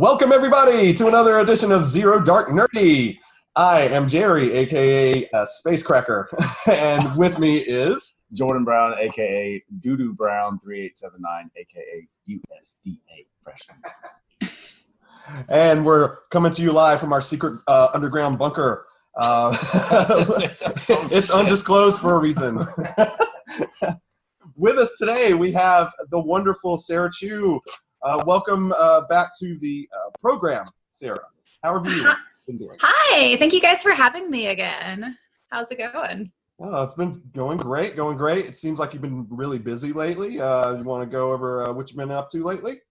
Welcome everybody to another edition of Zero Dark Nerdy. I am Jerry, aka Spacecracker, and with me is Jordan Brown, aka Doodoo Brown 3879, aka USDA Freshman. And we're coming to you live from our secret underground bunker. It's undisclosed for a reason. With us today, we have the wonderful SarahChu. Welcome back to the program, Sarah. How have you been doing? Hi, thank you guys for having me again. How's it going? Oh, it's been going great, going great. It seems like you've been really busy lately. You want to go over what you've been up to lately?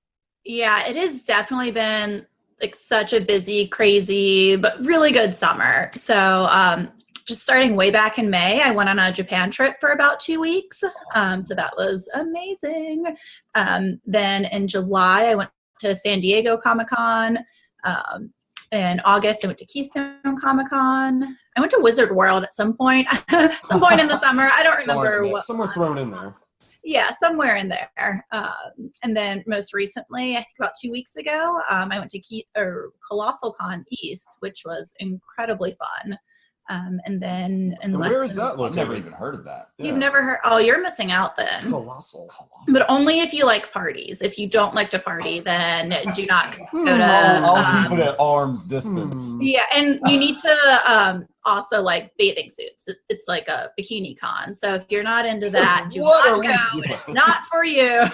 Yeah, it has definitely been like such a busy, crazy, but really good summer. So just starting way back in May, I went on a Japan trip for about 2 weeks. So that was amazing. Then in July, I went to San Diego Comiccon. In August, I went to Keystone Comic-Con. I went to Wizard World at some point. Some point in the summer. I don't remember what. Somewhere thrown in there. Yeah, somewhere in there. And then most recently, I think about 2 weeks ago, I went to Colossal Con East, which was incredibly fun. And then where is that located? I've never even heard of that. You've never heard? Oh, you're missing out then. Colossal. But only if you like parties. If you don't like to party, then do not go to. I'll keep it at arm's distance. Yeah, and you need to also like bathing suits. It's like a bikini con. So if you're not into that, do not go. It's not for you.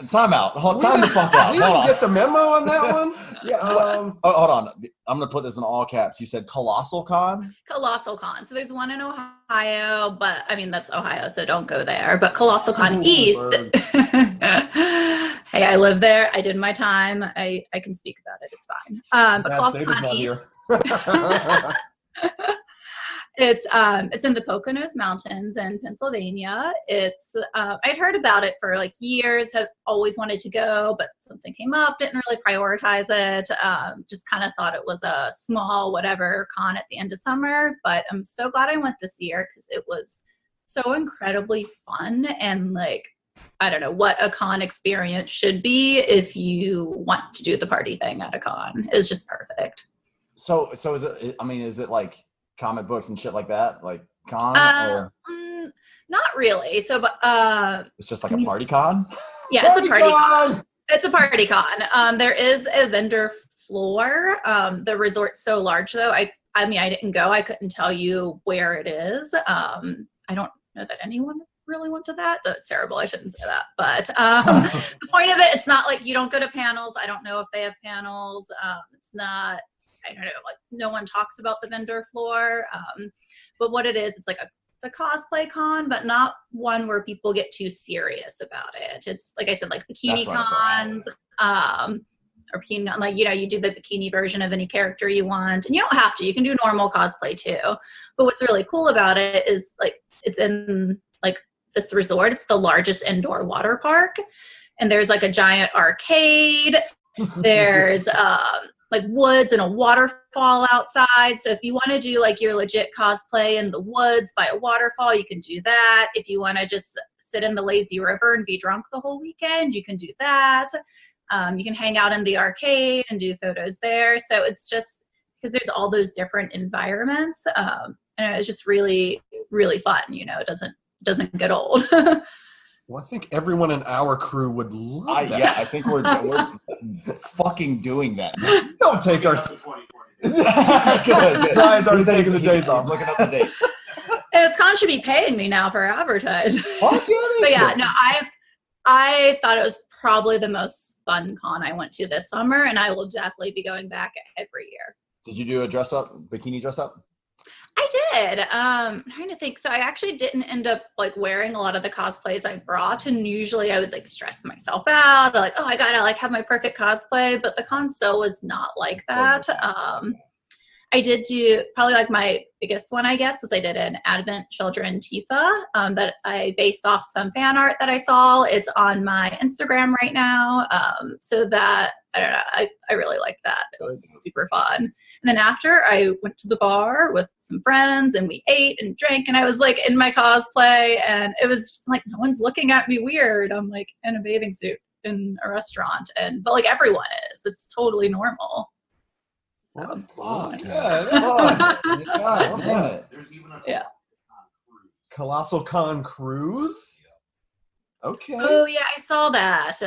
Time out. Time the fuck out. We didn't get the memo on that one. Yeah. Hold on. I'm going to put this in all caps. You said Colossal Con? Colossal Con. So there's one in Ohio, but I mean, that's Ohio, so don't go there. But Colossal Con East. Hey, I live there. I did my time. I can speak about it. It's fine. But Colossal Con East. It's in the Poconos Mountains in Pennsylvania. It's I'd heard about it for like years, have always wanted to go, but something came up, didn't really prioritize it. Just kind of thought it was a small whatever con at the end of summer, but I'm so glad I went this year because it was so incredibly fun and like I don't know what a con experience should be if you want to do the party thing at a con. It's just perfect. So is it? I mean, is it like comic books and shit like that, like con? Or? Not really. So, but it's just like a party con. Yeah, it's a party con. It's a party con. There is a vendor floor. The resort's so large, though. I mean, I didn't go. I couldn't tell you where it is. I don't know that anyone really went to that. So it's terrible. I shouldn't say that. But the point of it, it's not like you don't go to panels. I don't know if they have panels. It's not. I don't know, like no one talks about the vendor floor, but what it is, it's a cosplay con, but not one where people get too serious about it. It's like I said, like bikini cons, or bikini, like you do the bikini version of any character you want, and you don't have to. You can do normal cosplay too. But what's really cool about it is like it's in like this resort. It's the largest indoor water park, and there's like a giant arcade. There's like woods and a waterfall outside. So if you want to do like your legit cosplay in the woods by a waterfall, you can do that. If you want to just sit in the lazy river and be drunk the whole weekend, you can do that. You can hang out in the arcade and do photos there. So it's just because there's all those different environments. And it's just really, really fun. It doesn't get old. Well, I think everyone in our crew would love that. Yeah, I think we're fucking doing that. Don't take our... Good. Brian's already taking the days off. Looking up the dates. And it's con should be paying me now for advertising. Fuck yeah, but yeah, no, I thought it was probably the most fun con I went to this summer, and I will definitely be going back every year. Did you do a bikini dress up? I did. I'm trying to think. So I actually didn't end up like wearing a lot of the cosplays I brought, and usually I would like stress myself out, like, oh, I gotta like have my perfect cosplay. But the console was not like that. I did do probably like my biggest one, I guess, was I did an Advent Children Tifa that I based off some fan art that I saw. It's on my Instagram right now. So that, I don't know, I really liked that. It was super fun. And then after I went to the bar with some friends and we ate and drank and I was like in my cosplay and it was just like, no one's looking at me weird. I'm like in a bathing suit. in a restaurant, but like everyone is. It's totally normal. So, Well, that's Fuck. fun. Yeah, that's fun. God damn it. yeah. Colossal Con cruise. Okay. Oh yeah, I saw that.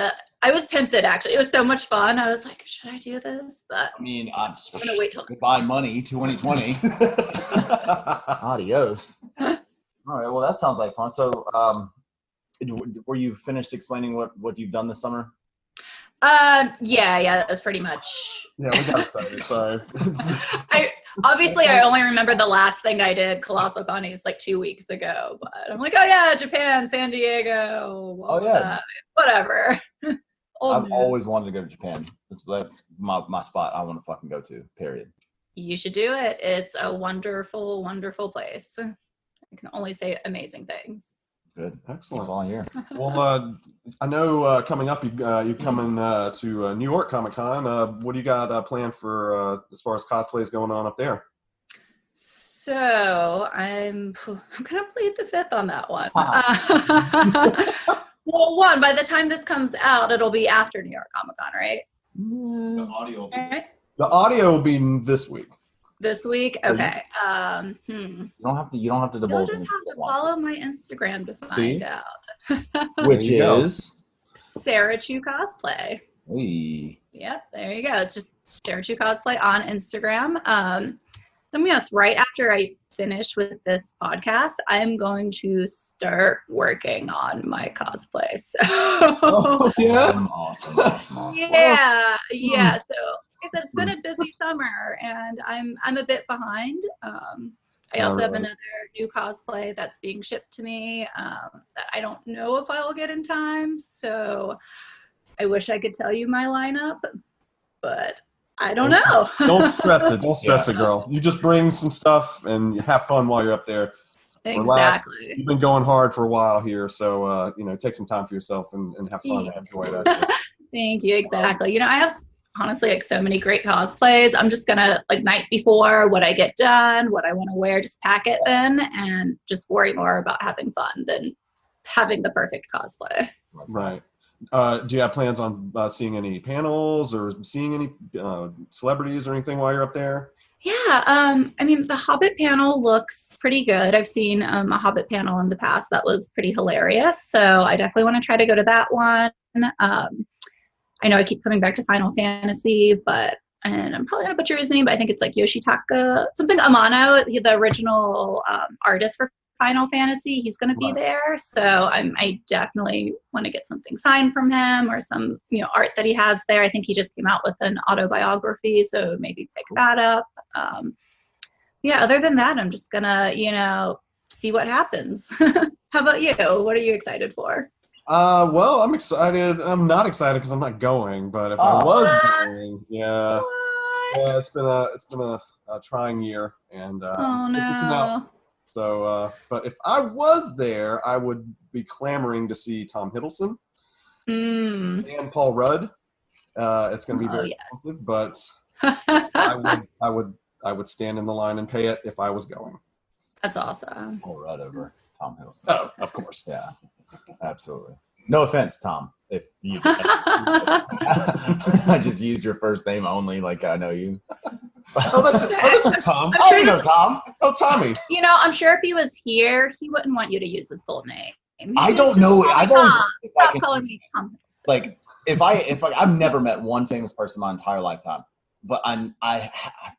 I was tempted actually. It was so much fun. I was like, should I do this? But I mean, I'm gonna wait till goodbye money 2020. Adios. All right. Well, that sounds like fun. So, were you finished explaining what you've done this summer? Yeah, that's pretty much. Yeah, we got excited. Sorry. I only remember the last thing I did, Colossal Con, is like 2 weeks ago. But I'm like, oh yeah, Japan, San Diego. Oh yeah, whatever. I've always wanted to go to Japan. That's my spot. I want to fucking go to. Period. You should do it. It's a wonderful, wonderful place. I can only say amazing things. Good. Excellent. That's all I hear. Well, I know coming up, you coming to New York Comic-Con. What do you got planned for as far as cosplays going on up there? So I'm gonna plead the fifth on that one. Well, by the time this comes out, it'll be after New York Comic-Con, right? The audio. Right? The audio will be this week. This week, okay. You don't have to You'll divulge. just have to follow my Instagram to find out. Which There you go. is SarahChu Cosplay. Hey. Yep, there you go. It's just SarahChu Cosplay on Instagram. So yes, right after I finish with this podcast, I'm going to start working on my cosplay. So Oh, yeah. Awesome. yeah. So like I said, it's been a busy summer, and I'm a bit behind. I also have another new cosplay that's being shipped to me that I don't know if I'll get in time. So I wish I could tell you my lineup, but I don't know. Don't stress it. Don't stress it, girl. You just bring some stuff and you have fun while you're up there. Relax. Exactly. You've been going hard for a while here, so take some time for yourself and have fun and enjoy that. Thank you. Exactly. I have honestly like so many great cosplays. I'm just gonna like night before what I get done, what I want to wear, just pack it then, and just worry more about having fun than having the perfect cosplay. Right. Do you have plans on seeing any panels or seeing any celebrities or anything while you're up there? Yeah, I mean, the Hobbit panel looks pretty good. I've seen a Hobbit panel in the past that was pretty hilarious, so I definitely want to try to go to that one. I know I keep coming back to Final Fantasy, and I'm probably going to butcher his name, but I think it's like Yoshitaka, something Amano, the original artist for Final Fantasy. He's going to be there, so I definitely want to get something signed from him or some art that he has there. I think he just came out with an autobiography, so maybe pick that up. Yeah, other than that, I'm just gonna see what happens. How about you? What are you excited for? Well, I'm excited. I'm not excited because I'm not going, but if I was going, yeah, it's been a trying year, and Oh no. So, but if I was there, I would be clamoring to see Tom Hiddleston and Paul Rudd. It's going to be very expensive, but I would stand in the line and pay it if I was going. That's awesome. Paul Rudd over Tom Hiddleston. Oh, of course. Yeah, absolutely. No offense, Tom. If you, I just used your first name only, like I know you. This is Tom. I'm sure you know Tom. Oh, Tommy. I'm sure if he was here, he wouldn't want you to use his full name. I don't know. I don't. Stop calling me Tom. Like if I've never met one famous person my entire lifetime, but I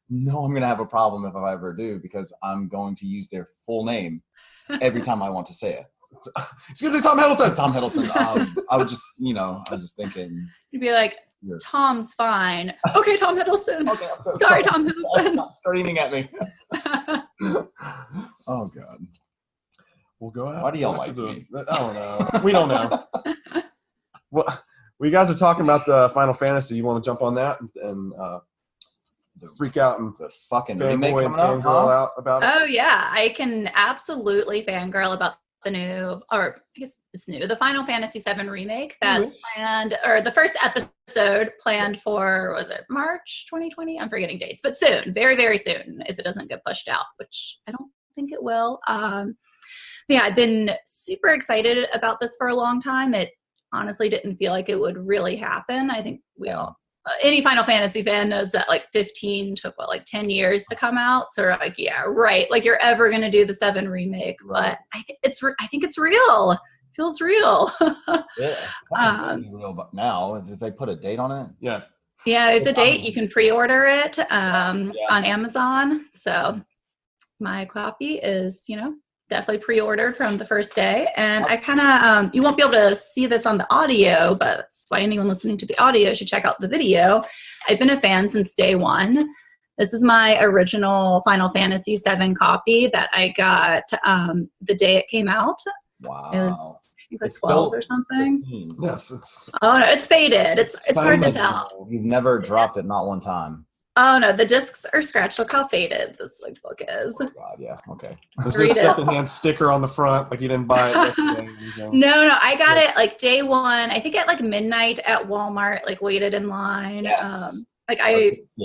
know I'm gonna have a problem if I ever do because I'm going to use their full name every time I want to say it. Excuse me, Tom Hiddleston. Tom Hiddleston. I was just thinking. You'd be like, Tom's fine. Okay, Tom Hiddleston. Okay, I'm so sorry, Tom Hiddleston. Stop screaming at me. Oh God. We'll go out. Why do y'all like me? I don't know. We don't know. Well, you guys are talking about the Final Fantasy. You want to jump on that and freak out and the fucking remake coming up, fangirl out about it? Oh yeah, I can absolutely fangirl about the new, or I guess it's new, the Final Fantasy VII remake that's planned, or the first episode planned for, was it March 2020? I'm forgetting dates, but soon, very, very soon, if it doesn't get pushed out, which I don't think it will. Yeah, I've been super excited about this for a long time. honestly didn't feel like it would really happen. I think we all, any Final Fantasy fan knows that like 15 took like 10 years to come out. So we're like, yeah, right. Like you're ever going to do the 7 remake, but I think it's real. It feels real. Yeah. Real, but now, did they put a date on it? Yeah. Yeah, there's a date. You can pre-order it on Amazon. So my copy is, definitely pre-ordered from the first day. And I kind of, you won't be able to see this on the audio, but that's why anyone listening to the audio should check out the video. I've been a fan since day one. This is my original Final Fantasy VII copy that I got the day it came out. Wow. It was, I think like 12 or something. Pristine. Yes, it's. Oh no, it's faded. It's hard to tell. You've never dropped it, not one time. Oh no, the discs are scratched. Look how faded this book is. Oh God, yeah, okay. There's no secondhand sticker on the front, like you didn't buy it. No, I got it like day one. I think at like midnight at Walmart. Like waited in line. Yes. Serious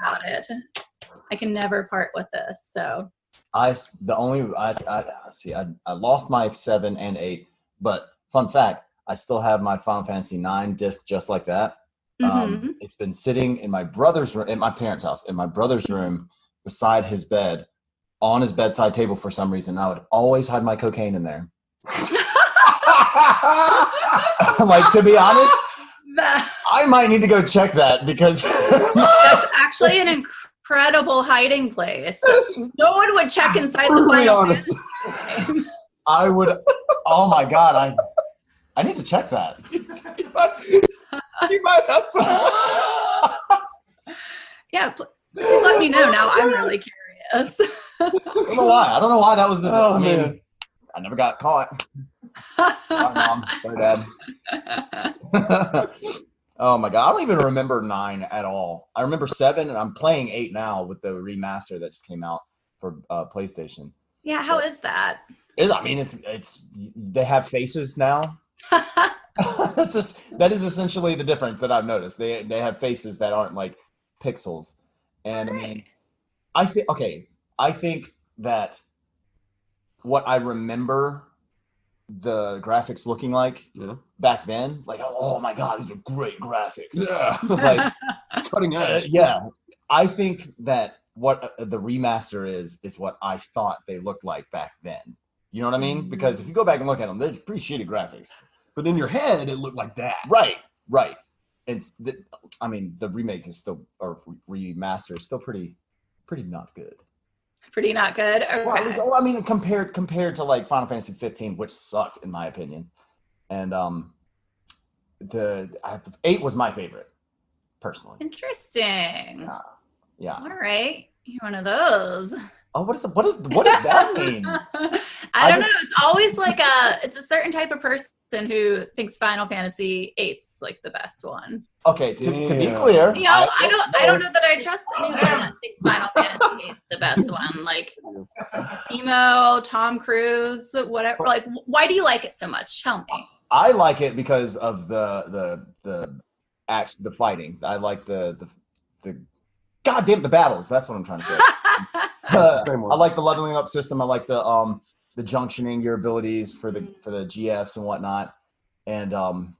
about it. I can never part with this. So. I lost my 7 and 8, but fun fact, I still have my Final Fantasy IX disc just like that. Mm-hmm. It's been sitting in my brother's room, in my parents' house, in my brother's room, beside his bed, on his bedside table for some reason. I would always hide my cocaine in there. Like, to be honest, I might need to go check that because that's actually an incredible hiding place. No one would check inside the Final Fantasy. I would. Oh my God! I need to check that. You might have some. Yeah, please let me know. Now I'm really curious. I don't know why that was the. Man. I never got caught. Sorry, Mom. Sorry, Dad. Oh my God, I don't even remember 9 at all. I remember 7, and I'm playing 8 now with the remaster that just came out for PlayStation. Yeah, how is that? It's they have faces now. That is essentially the difference that I've noticed. They have faces that aren't like pixels, and right. I think that what I remember the graphics looking like back then, like, oh my God, these are great graphics. Yeah, like cutting edge. Yeah, I think that what the remaster is what I thought they looked like back then. You know what I mean? Because if you go back and look at them, they're pretty shitty graphics. But in your head, it looked like that. Right. The remake is still, or remaster is still pretty not good. Pretty not good. Okay. Well, compared to like Final Fantasy 15, which sucked in my opinion, and the 8 was my favorite, personally. Interesting. Yeah. All right, you're one of those. Oh, what does that mean? I don't know. It's always like it's a certain type of person who thinks Final Fantasy VIII's like the best one. Okay, to be clear, I don't know that I trust anyone that thinks Final Fantasy VIII's the best one. Like emo, Tom Cruise, whatever. Like, why do you like it so much? Tell me. I like it because of the fighting. I like the goddamn the battles. That's what I'm trying to say. I like the leveling up system. I like the junctioning your abilities for the GFs and whatnot. And the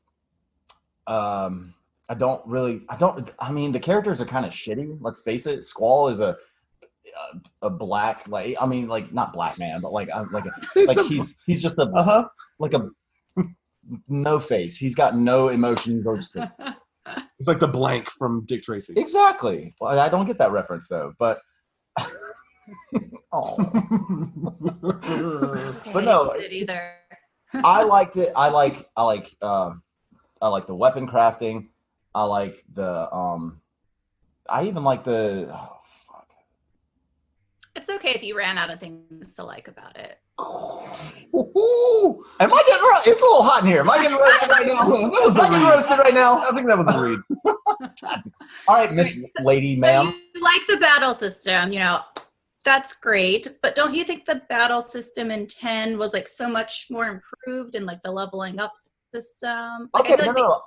characters are kind of shitty. Let's face it. Squall is a black, not black man, but he's just a no face. He's got no emotions or just. It's like the blank from Dick Tracy. Exactly. Well, I don't get that reference though, but. Oh. But no, either. I liked it. I like the weapon crafting. I like the I even like the It's okay if you ran out of things to like about it. Ooh. Am I getting roasted? It's a little hot in here. Am I getting roasted right now? Roasted right now? I think that was a read. All right, Miss Lady, ma'am. So you like the battle system, that's great. But don't you think the battle system in 10 was like so much more improved and like the leveling up system? Like, Okay, no.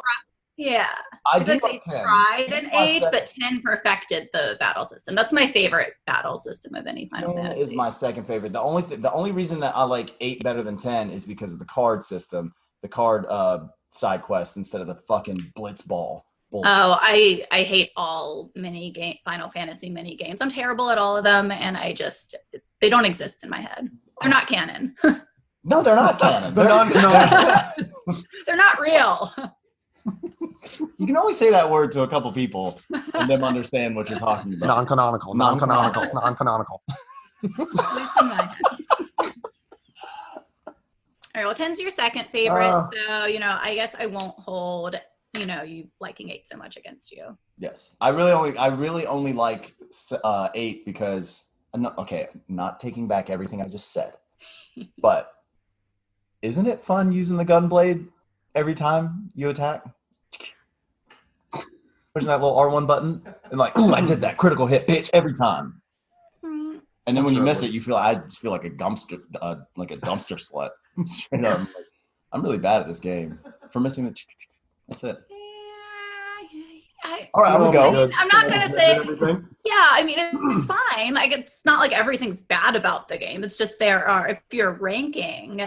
Yeah. I feel do like like they 10. tried in 8, second. but 10 perfected the battle system. That's my favorite battle system of any Final 10 Fantasy. is my second favorite. The only reason that I like 8 better than 10 is because of the card system, the card side quests instead of the fucking blitzball bullshit. Oh, I hate all Final Fantasy mini games. I'm terrible at all of them, and they don't exist in my head. They're not canon. No, they're not canon. They're not. They're not real. You can only say that word to a couple people and them understand what you're talking about. Non-canonical. Non-canonical. Non-canonical. At least in my head. All right, well, 10's your second favorite, so, I guess I won't hold, you liking 8 so much against you. Yes. I really only like 8 because, not taking back everything I just said, but isn't it fun using the gunblade every time you attack? Pushing that little R1 button and like, ooh, I did that critical hit, bitch, every time. And then when you miss it, I just feel like a dumpster slut. Straight up, I'm really bad at this game for missing the. That's it. All right, I'm gonna go. I'm not gonna say. Yeah, I mean it's fine. Like it's not like everything's bad about the game. It's just if you're ranking,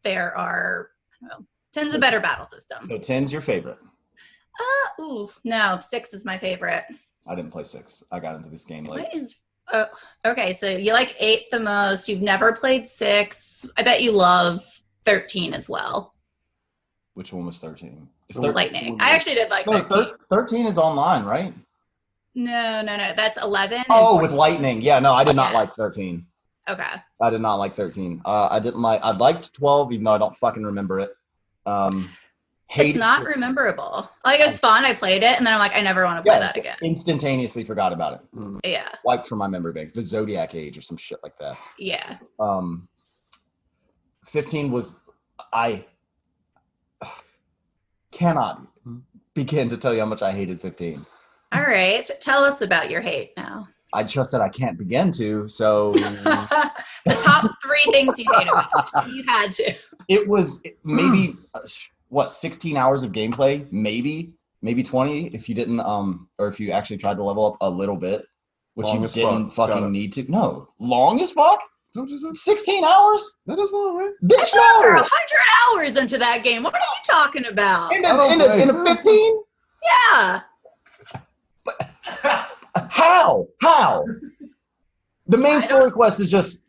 there are 10's a better battle system. So 10's your favorite. No, 6 is my favorite. I didn't play 6. I got into this game late. Okay, so you like 8 the most. You've never played 6. I bet you love 13 as well. Which one was 13? Lightning. I actually did like 13. 13 is online, right? No. That's 11. Oh, with Lightning. Yeah, no, I did not like 13. Okay. I did not like 13. I liked 12, even though I don't fucking remember it. It's not rememberable. Like, it's fun. I played it, and then I'm like, I never want to play that again. Instantaneously forgot about it. Yeah. Wiped from my memory banks. The Zodiac Age or some shit like that. Yeah. 15 was... I cannot begin to tell you how much I hated 15. All right. Tell us about your hate now. I just said I can't begin to, so... The top 3 things you hate about it. You had to. It was maybe... 16 hours of gameplay, maybe 20 if you didn't or if you actually tried to level up a little bit, which you didn't fucking need to. No, long as fuck. 16 hours? That is long, right? Bitch, no. 100 hours into that game. What are you talking about? In a 15? Yeah. How? The main story quest is just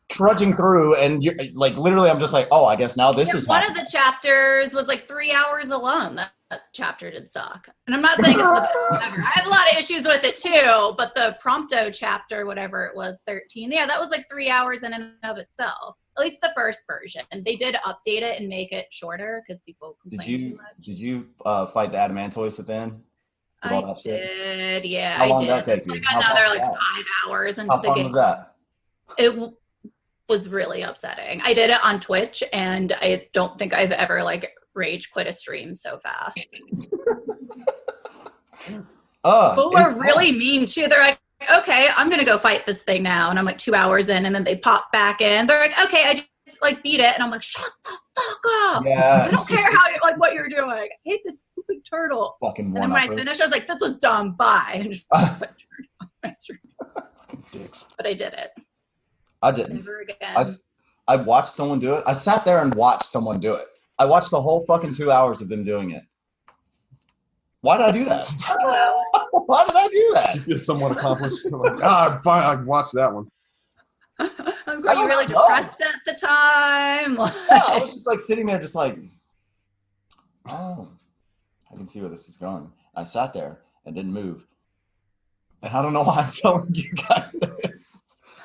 trudging through, and you're like, literally, I'm just like, oh, I guess now this is one happening. of the chapters was like 3 hours alone. That chapter did suck, and I'm not saying it's the best ever. I have a lot of issues with it too, but the Prompto chapter, whatever it was, 13, yeah, that was like 3 hours in and of itself. At least the first version. And they did update it and make it shorter because people complained too much. Did you fight the Adamantoise at the end? I did, yeah. How long did. Did that take you? Like another 5 hours into the game. How fun was that? It was really upsetting. I did it on Twitch, and I don't think I've ever rage quit a stream so fast. People were really mean too. They're like, okay, I'm gonna go fight this thing now, and I'm like 2 hours in, and then they pop back in. They're like, okay, I just beat it, and I'm like, shut the fuck up. Yes. I don't care how what you're doing. I hate this stupid turtle. Fucking and then when I finished, I was like, this was dumb. Bye, and just turned off my stream. Dicks. But I did it. I didn't. Never again. I watched someone do it. I sat there and watched someone do it. I watched the whole fucking 2 hours of them doing it. Why did I do that? Why did I do that? You feel somewhat accomplished. Fine, I watched that one. Were you really depressed at the time? Yeah, I was just sitting there just oh, I can see where this is going. I sat there and didn't move. And I don't know why I'm telling you guys this.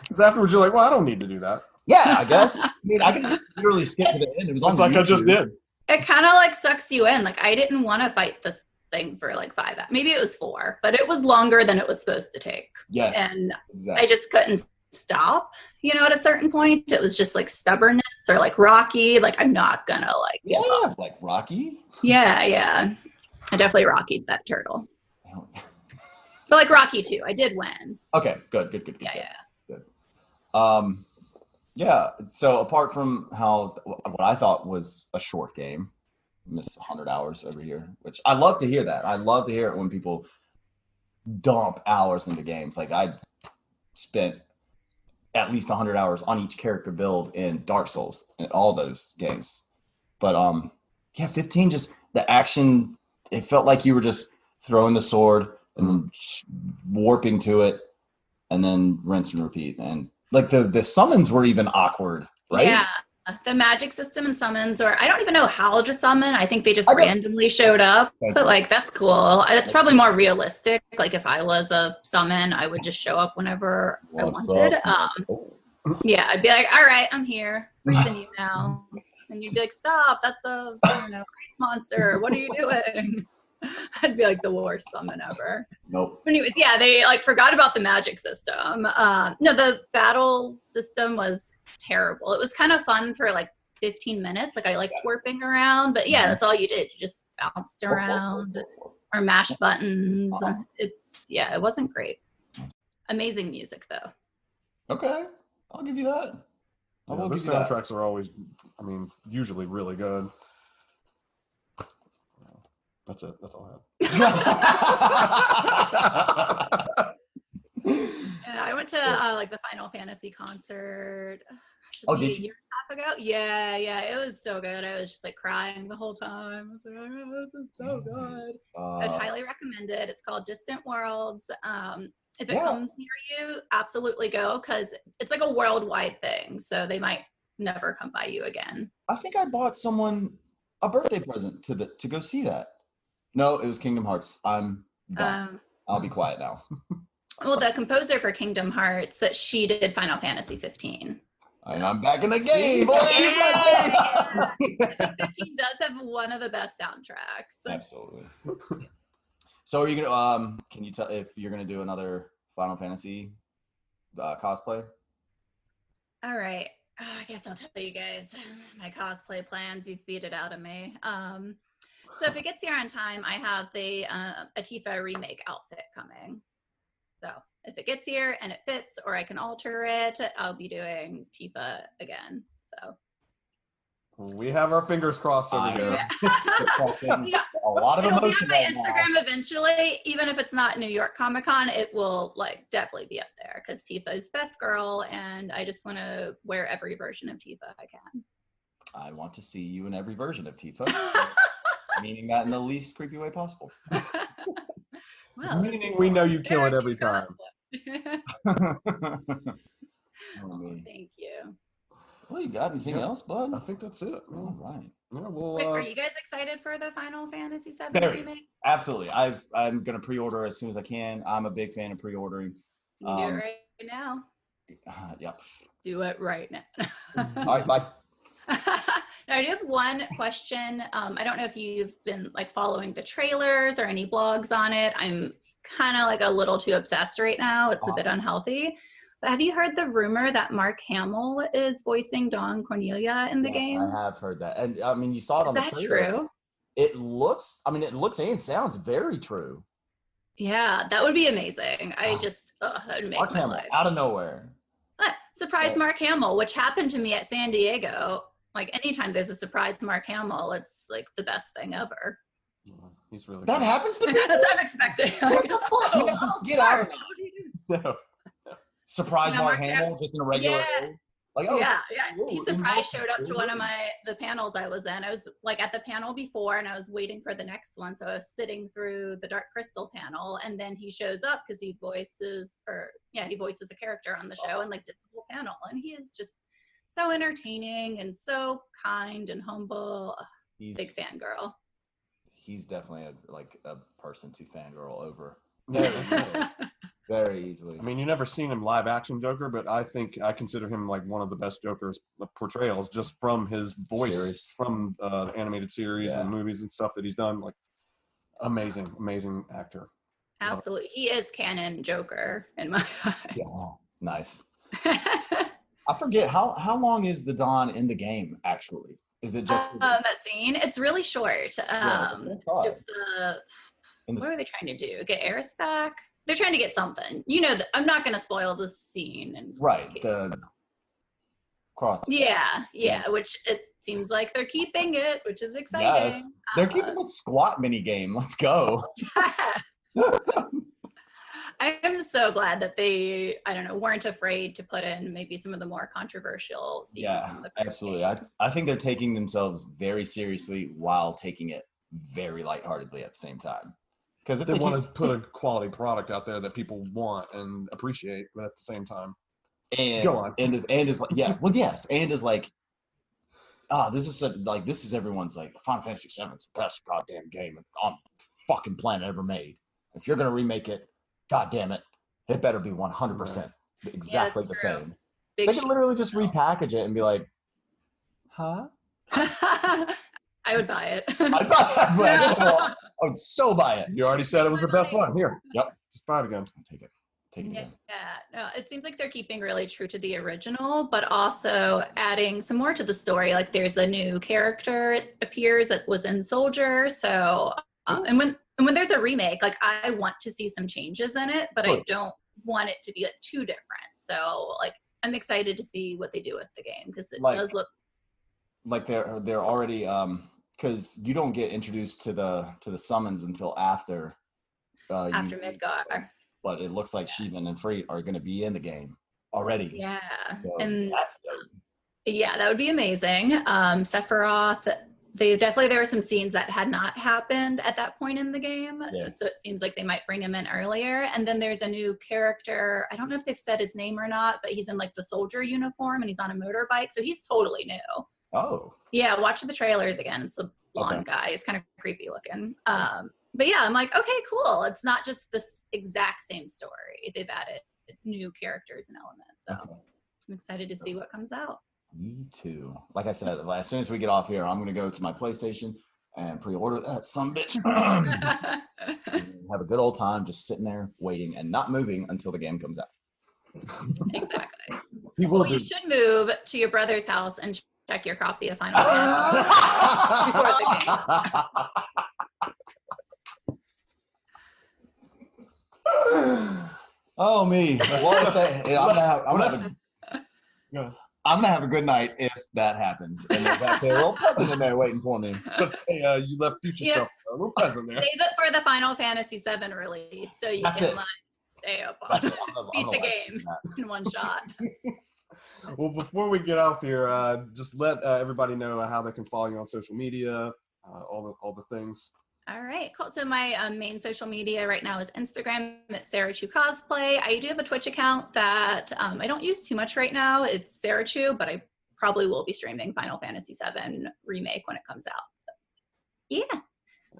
Because afterwards you're like, well, I don't need to do that. Yeah, I guess. I mean, I could just literally skip to the end. It was on like I just did. It kind of sucks you in. I didn't want to fight this thing for 5 hours. Maybe it was 4, but it was longer than it was supposed to take. Yes. And exactly. I just couldn't stop, at a certain point. It was just stubbornness or Rocky. I'm not gonna give up. Like Rocky? Yeah. I definitely Rockied that turtle. But Rocky 2, I did win. Okay, good. Yeah. Good. Yeah, so apart from what I thought was a short game, miss 100 hours every year, which I love to hear that. I love to hear it when people dump hours into games. Like I spent at least 100 hours on each character build in Dark Souls and all those games. But yeah, 15, just the action, it felt like you were just throwing the sword and then warping to it and then rinse and repeat. And like the summons were even awkward, right? Yeah. The magic system and summons, or I don't even know how to summon. I think they just randomly showed up, but like that's cool. It's probably more realistic. Like if I was a summon, I would just show up whenever I wanted. Yeah, I'd be like, all right, I'm here. Freezing you now. And you'd be like, stop, that's a ice monster. What are you doing? I'd be like the worst summon ever. Nope. Anyways, yeah, they like forgot about the magic system. No, the battle system was terrible. It was kind of fun for like 15 minutes. Like I liked warping around, but yeah, that's all you did. You just bounced around or mashed buttons. It wasn't great. Amazing music though. Okay, I'll give you that. The soundtracks are always, usually really good. That's it. That's all I have. And I went to like the Final Fantasy concert. A year and a half ago. Yeah, it was so good. I was just like crying the whole time. I was like, oh, this is so good. I'd highly recommend it. It's called Distant Worlds. If it comes near you, absolutely go, because it's like a worldwide thing. So they might never come by you again. I think I bought someone a birthday present to go see that. No, it was Kingdom Hearts. I'm done. I'll be quiet now. Well, the composer for Kingdom Hearts, she did Final Fantasy 15. So. And I'm back in the game. Yeah. 15 does have one of the best soundtracks. Absolutely. So are you gonna can you tell if you're gonna do another Final Fantasy cosplay? All right. I guess I'll tell you guys my cosplay plans. You've beat it out of me. So if it gets here on time, I have the a Tifa remake outfit coming. So if it gets here and it fits, or I can alter it, I'll be doing Tifa again. So we have our fingers crossed over here. A lot of emotion. It'll be on my Instagram eventually. Even if it's not New York Comic Con, it will like definitely be up there because Tifa is best girl, and I just want to wear every version of Tifa I can. I want to see you in every version of Tifa. Meaning that in the least creepy way possible. Well, meaning we know you kill it every time. Thank you. Well, you got anything else, bud? I think that's it. All right. Yeah, well, wait, are you guys excited for the Final Fantasy VII remake? Absolutely. I'm gonna pre-order as soon as I can. I'm a big fan of pre-ordering. You can do it right now. Yep. Do it right now. All right, bye. Now, I do have one question. I don't know if you've been like following the trailers or any blogs on it. I'm kind of like a little too obsessed right now. It's a bit unhealthy. But have you heard the rumor that Mark Hamill is voicing Dawn Cornelia in the game? I have heard that. And I mean, you saw it on the trailer. Is that true? It looks and sounds very true. Yeah, that would be amazing. That would make Mark my Hamill, life. out of nowhere. Surprise Mark Hamill, which happened to me at San Diego. Like anytime there's a surprise Mark Hamill, it's like the best thing ever. He's really that good. Happens to me. That's unexpected. What the fuck? I don't get out of it. No. Surprise Mark Hamill just in a regular role. Like, He surprise showed up to one of the panels I was in. I was like at the panel before, and I was waiting for the next one. So I was sitting through the Dark Crystal panel, and then he shows up because he voices a character on the show and like did the whole panel. And he is just so entertaining and so kind and humble. Big fangirl. He's definitely a person to fangirl over. Yeah. Very easily. I mean, you never seen him live action Joker, but I consider him like one of the best Joker's portrayals just from his voice from animated series and movies and stuff that he's done. Like, amazing actor. Absolutely. He is canon Joker in my eyes. Yeah. Nice. I forget how long is the Dawn in the game actually? Is it just that scene? It's really short. Just what are they trying to do? Get Eris back? They're trying to get something. You know, I'm not going to spoil the scene. Right. The cross. Yeah. Which seems like they're keeping it, which is exciting. Yes, they're keeping the squat mini game. Let's go. I am so glad that they, I don't know, weren't afraid to put in maybe some of the more controversial scenes. Yeah, absolutely. I think they're taking themselves very seriously while taking it very lightheartedly at the same time. Because if they want to put a quality product out there that people want and appreciate, but at the same time, go on. And is like, yeah, well, yes, and is like, this is everyone's like Final Fantasy VII is the best goddamn game on the fucking planet ever made. If you're gonna remake it, god damn it, it better be 100% exactly the same. They can literally just repackage it and be like, huh? I would buy it. I would so buy it. You already said it was the best one. Here. Yep. Just buy it again. Take it. Take it again. Yeah. No, it seems like they're keeping really true to the original, but also adding some more to the story. Like there's a new character it appears that was in Soldier. So, and when there's a remake, like I want to see some changes in it, but I don't want it to be like too different. So like I'm excited to see what they do with the game because it does look like they're already because you don't get introduced to the summons until after Midgar. But it looks like Sheevan and Freet are going to be in the game already. Yeah, so and that's dope. Yeah, that would be amazing. Sephiroth. There were some scenes that had not happened at that point in the game, so it seems like they might bring him in earlier. And then there's a new character. I don't know if they've said his name or not, but he's in like the soldier uniform and he's on a motorbike, so he's totally new. Oh. Yeah, watch the trailers again. It's a blonde guy. He's kind of creepy looking. But yeah, I'm like, okay, cool. It's not just this exact same story. They've added new characters and elements. So I'm excited to see what comes out. Me too. Like I said, as soon as we get off here, I'm going to go to my PlayStation and pre-order that sumbitch. Have a good old time just sitting there waiting and not moving until the game comes out. Exactly. You should move to your brother's house and check your copy of Final Fantasy before the game. Oh me! I'm gonna have a good night if that happens, and there's actually a little present in there waiting for me. But hey, you left future stuff, a little present there. Save it for the Final Fantasy VII release, so you can like stay up on beat the game in one shot. Well, before we get off here, just let everybody know how they can follow you on social media, all the things. All right, cool. So my main social media right now is Instagram at SarahChu Cosplay. I do have a Twitch account that I don't use too much right now. It's SarahChu, but I probably will be streaming Final Fantasy VII Remake when it comes out. So, yeah.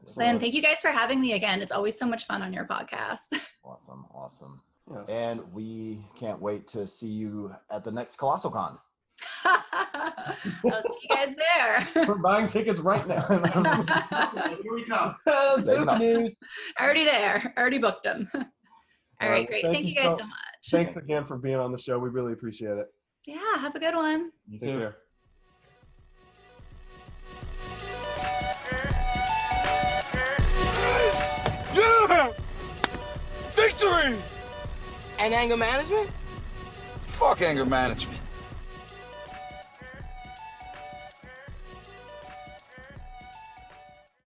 Excellent. And thank you guys for having me again. It's always so much fun on your podcast. Awesome. Yes. And we can't wait to see you at the next Colossal Con. I'll see you guys there. We're buying tickets right now. Here we come. Good news. Already there. Already booked them. All right, great. Thank you guys so much. Thanks again for being on the show. We really appreciate it. Yeah, have a good one. You Take too. care. Yeah! Victory! And anger management? Fuck anger management.